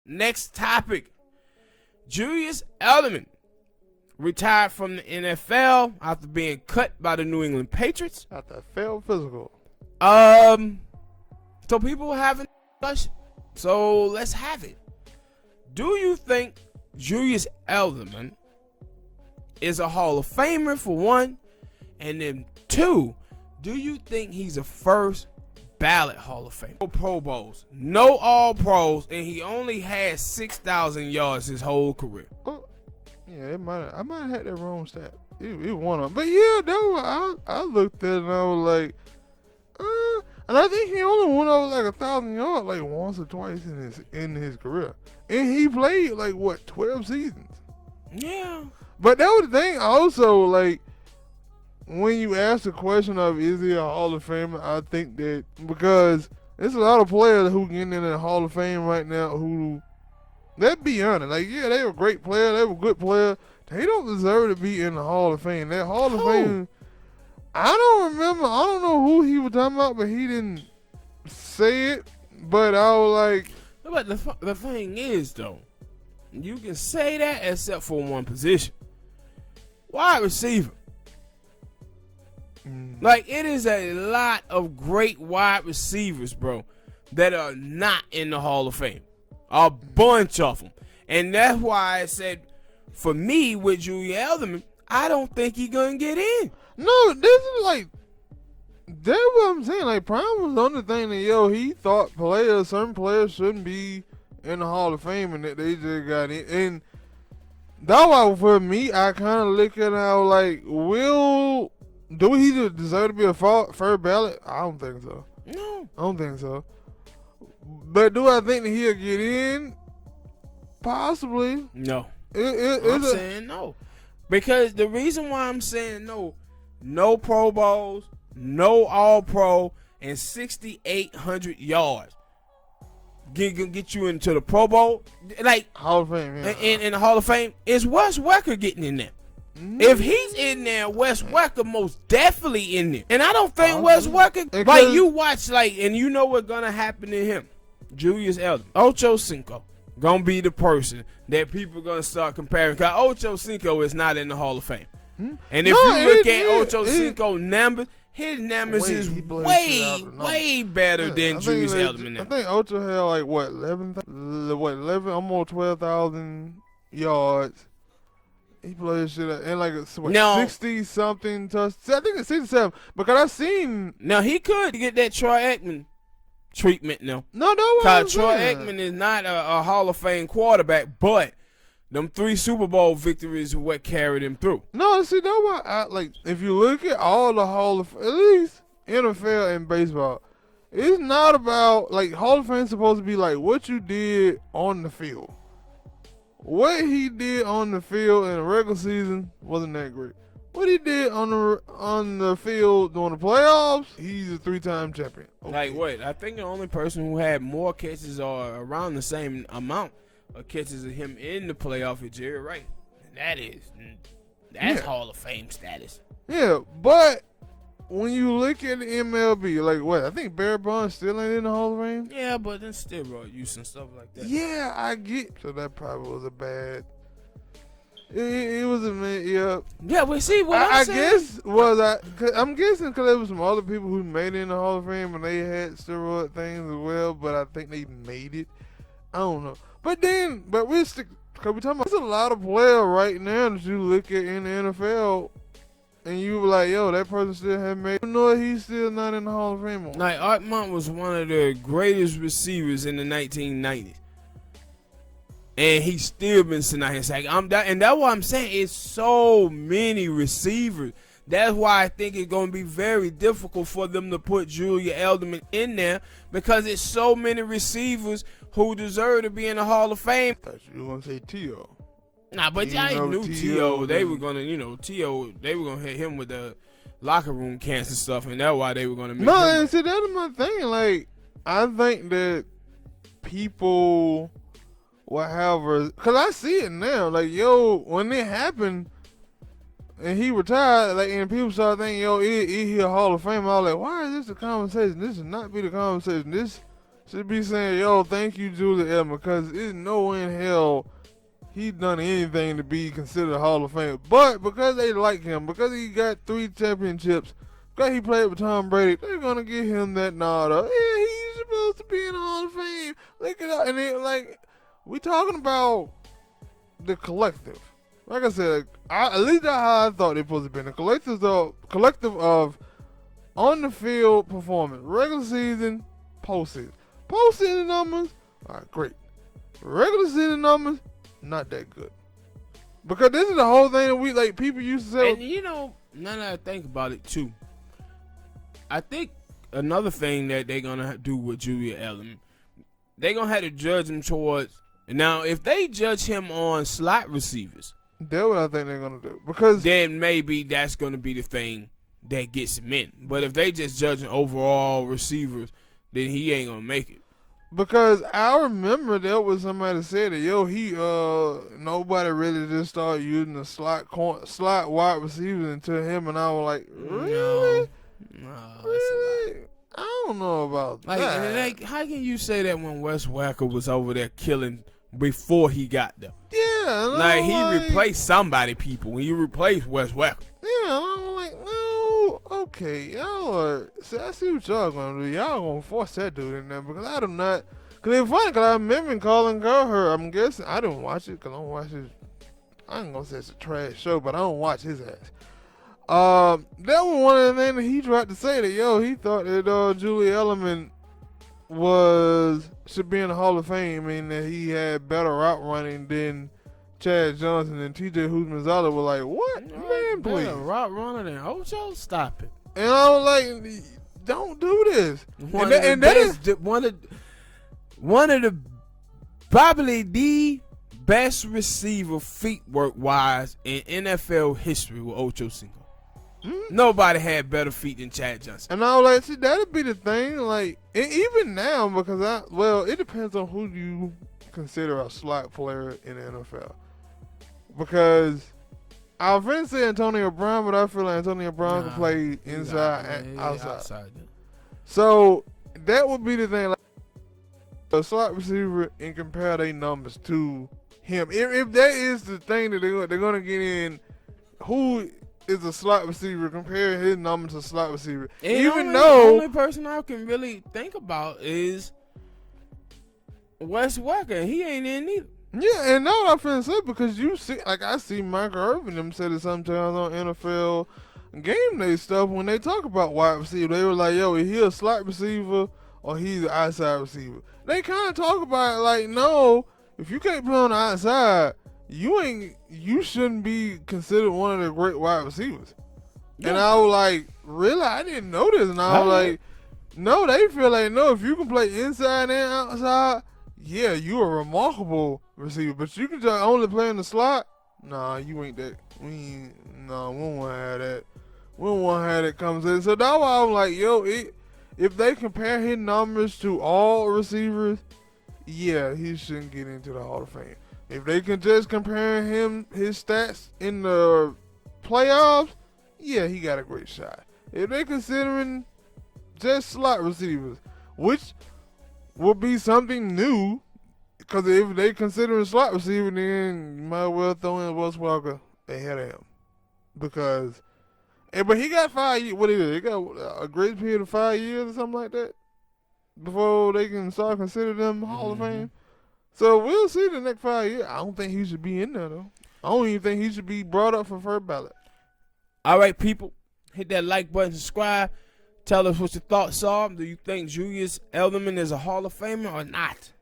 Next topic. Julius Edelman retired from the NFL after being cut by the New England Patriots. After a failed physical. So people having discussion. So let's have it. Do you think Julius Edelman is a Hall of Famer, for one? And then two, do you think he's a first ballot Hall of Famer? No Pro Bowls, no All Pros, and he only had 6,000 yards his whole career. Oh, yeah, I might have had that wrong stat. It one of them. But yeah, I looked at it and I was like, and I think he only went over like 1,000 yards like once or twice in his career. And he played like 12 seasons. Yeah. But that was the thing also, like, when you ask the question of is he a Hall of Famer, I think that because there's a lot of players who getting in the Hall of Fame right now who, let's be honest, like, yeah, they were a great player, they were a good player. They don't deserve to be in the Hall of Fame. That Hall of Fame, I don't know who he was talking about, but he didn't say it. But I was like. But the thing is, though, you can say that except for one position. Wide receiver. Like, it is a lot of great wide receivers, bro, that are not in the Hall of Fame. A bunch of them. And that's why I said, for me, with Julian Edelman, I don't think he's going to get in. No, this is like, that's what I'm saying. Like, Prime was on the thing that, he thought certain players shouldn't be in the Hall of Fame and that they just got in. And that's why, for me, I kind of look at how, like, do he deserve to be a first ballot? I don't think so. No. I don't think so. But do I think that he'll get in? Possibly. No. I'm saying no. Because the reason why I'm saying no Pro Bowls, no All-Pro, and 6,800 yards. Get you into the Pro Bowl. Like, Hall of Fame, yeah. In the Hall of Fame, is Wes Welker getting in there? If he's in there, Wes Welker most definitely in there. And I don't think Wes Welker, like, you watch, like, and you know what's going to happen to him. Julius Edelman. Ocho Cinco going to be the person that people going to start comparing. Because Ocho Cinco is not in the Hall of Fame. And if you look at Ocho Cinco numbers, his numbers is way better than Julius Edelman. I think Ocho had like, 11, almost 12,000 yards. He played shit and like 60-something touchdowns. I think it's 67 because I seen. Now he could get that Troy Aikman treatment now. No, because Troy Aikman is not a Hall of Fame quarterback, but them 3 Super Bowl victories are what carried him through. No, see, that's why like if you look at all the Hall of, at least NFL and baseball, it's not about like Hall of Fame is supposed to be like what you did on the field. What he did on the field in the regular season wasn't that great. What he did on the field during the playoffs, he's a 3-time champion. Okay. Like what? I think the only person who had more catches or around the same amount of catches of him in the playoff is Jerry Rice. And that's Hall of Fame status. Yeah, but when you look at the MLB, like what? I think Barry Bonds still ain't in the Hall of Fame. Yeah, but then steroid use and stuff like that. Yeah, I get. So that probably was a bad. It was a yeah. Yeah, we see what I guess I'm guessing because there was some other people who made it in the Hall of Fame and they had steroid things as well, but I think they made it. I don't know. But we're because we're talking about there's a lot of players right now that you look at in the NFL. And you were like, yo, that person still had made. You know, he's still not in the Hall of Fame. Like, Art Monk was one of the greatest receivers in the 1990s. And he's still been sitting out here saying, and that's what I'm saying. It's so many receivers. That's why I think it's going to be very difficult for them to put Julian Edelman in there because it's so many receivers who deserve to be in the Hall of Fame. I thought you were going to say T.O. Nah, but y'all knew T.O. They were gonna, T.O. They were gonna hit him with the locker room cancer stuff, and that's why they were gonna make him. And see, that's my thing. Like, I think that people will have, because I see it now. Like, yo, when it happened and he retired, like, and people start thinking, yo, he a Hall of Fame. I was like, why is this a conversation? This should not be the conversation. This should be saying, yo, thank you, Julian Edelman, because there's no way in hell he done anything to be considered a Hall of Fame. But because they like him, because he got 3 championships, because he played with Tom Brady, they're going to give him that nod of, yeah, he's supposed to be in the Hall of Fame. Look at that. And it, like, we talking about the collective. Like I said, at least that's how I thought they supposed to be. The collective of on the field performance, regular season, postseason. Postseason numbers, all right, great. Regular season numbers, not that good. Because this is the whole thing that we, like, people used to say. And you know, now that I think about it too, I think another thing that they're gonna do with Julian Edelman, they're gonna have to judge him towards. Now, if they judge him on slot receivers, that's what I think they're gonna do. Because then maybe that's gonna be the thing that gets him in. But if they just judging overall receivers, then he ain't gonna make it. Because I remember there was somebody said that, yo, nobody really just started using the slot wide receivers until him, and I was like, really? No, really? I don't know about that. Like, how can you say that when Wes Welker was over there killing before he got there? Yeah. Like, he replaced somebody, people. When you replace Wes Welker. Yeah, I'm like, no, okay, y'all see, I see what y'all gonna do. Y'all gonna force that dude in there because I do not. Cause it's funny, cause I remember Colin Gallagher. I'm guessing I didn't watch it cause I don't watch his. I ain't gonna say it's a trash show, but I don't watch his ass. That was one of the things that he tried to say that he thought that Julian Edelman should be in the Hall of Fame, and that he had better route running than Chad Johnson and T.J. Houshmandzadeh. Were like, what? Man, please. Better route runner than Ocho? Stop it. And I was like, don't do this. One of the probably the best receiver feet work wise in NFL history with Ocho Cinco. Mm-hmm. Nobody had better feet than Chad Johnson. And I was like, see, that'd be the thing. Like, even now, because it depends on who you consider a slot player in the NFL. Because I was going to say Antonio Brown, but I feel like Antonio Brown can play inside and outside. So that would be the thing. Like, a slot receiver and compare their numbers to him. If that is the thing that they're going to get in, who is a slot receiver, compare his numbers to slot receiver. And even though the only person I can really think about is Wes Welker. He ain't in either. Yeah, and now what I'm finna say, because you see, like I see Michael Irvin them say it sometimes on NFL game day stuff when they talk about wide receiver. They were like, yo, is he a slot receiver or he's an outside receiver? They kind of talk about it like, no, if you can't play on the outside, you shouldn't be considered one of the great wide receivers. Yeah. And I was like, really? I didn't know this. And I was like, no, they feel like, no, if you can play inside and outside, yeah, you're a remarkable receiver. But you can just only play in the slot? Nah, you ain't that. We don't want to have that. We don't want to have that conversation. So that's why I'm like, yo, if they compare his numbers to all receivers, yeah, he shouldn't get into the Hall of Fame. If they can just compare his stats in the playoffs, yeah, he got a great shot. If they considering just slot receivers, which would be something new, because if they considering slot receiver, then you might well throw in Wes Welker ahead of him. Because, but he got 5 years. What is it? He got a grace period of 5 years or something like that before they can start considering them Hall of Fame. So we'll see the next 5 years. I don't think he should be in there, though. I don't even think he should be brought up for first ballot. All right, people. Hit that like button, subscribe. Tell us what your thoughts are. Do you think Julian Edelman is a Hall of Famer or not?